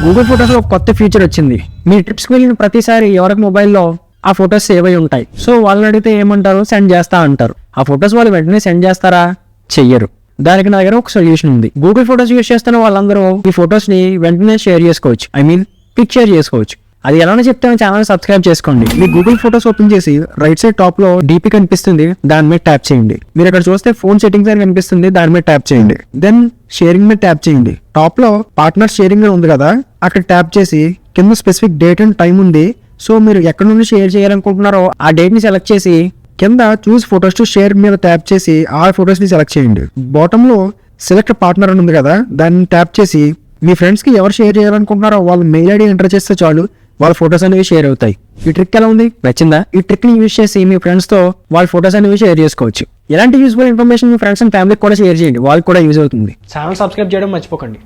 Google photos లో ఒక కొత్త ఫీచర్ వచ్చింది. మీ ట్రిప్స్కి వెళ్ళిన ప్రతిసారి ఎవరికి మొబైల్లో ఆ ఫొటోస్ సేవ్ అయి ఉంటాయి. సో వాళ్ళని అడిగితే ఏమంటారు, సెండ్ చేస్తా అంటారు. ఆ ఫొటోస్ వాళ్ళు వెంటనే సెండ్ చేస్తారా? చెయ్యరు. దానికి నా దగ్గర ఒక సొల్యూషన్ ఉంది. గూగుల్ ఫొటోస్ యూస్ చేస్తున్న వాళ్ళందరూ ఈ ఫొటోస్ ని వెంటనే షేర్ చేసుకోవచ్చు. పిక్ షేర్ చేసుకోవచ్చు. అది ఎలానో చెప్తే ఛానల్ సబ్స్క్రైబ్ చేసుకోండి. మీ గూగుల్ ఫొటోస్ ఓపెన్ చేసి రైట్ సైడ్ టాప్ లో డీపీ కనిపిస్తుంది, దాని మీద ట్యాప్ చేయండి. మీరు ఇక్కడ చూస్తే ఫోన్ సెట్టింగ్స్ అని కనిపిస్తుంది, దాని మీద ట్యాప్ చేయండి. దెన్ షేరింగ్ మీద ట్యాప్ చేయండి. టాప్ లో పార్ట్నర్ షేరింగ్ ఉంది కదా, అక్కడ ట్యాప్ చేసి కింద స్పెసిఫిక్ డేట్ అండ్ టైం ఉంది. సో మీరు ఎక్కడ నుండి షేర్ చేయాలనుకుంటున్నారో ఆ డేట్ ని సెలెక్ట్ చేసి కింద చూస్ ఫొటోస్ టు షేర్ మీద ట్యాప్ చేసి ఆ ఫొటోస్ ని సెలెక్ట్ చేయండి. బాటమ్ లో సెలెక్ట్ పార్ట్నర్ అని ఉంది కదా, దాన్ని ట్యాప్ చేసి మీ ఫ్రెండ్స్ కి ఎవరు షేర్ చేయాలనుకుంటున్నారో వాళ్ళ మెయిల్ ఐడి ఎంటర్ చేస్తే చాలు, వాళ్ళ ఫొటోస్ అనేవి షేర్ అవుతాయి. ఈ ట్రిక్ ఎలా ఉంది, నచ్చిందా? ఈ ట్రిక్ ని యూజ్ చేసి మీ ఫ్రెండ్స్ తో వాళ్ళ ఫొటోస్ అనేవి షేర్ చేసుకోవచ్చు. ఇలాంటి useful information me friends and ఫ్యామిలీకి కూడా షేర్ చేయండి, వాళ్ళకి కూడా యూజ్ అవుతుంది. ఛానల్ సబ్స్క్రైబ్ చేయడం మర్చిపోకండి.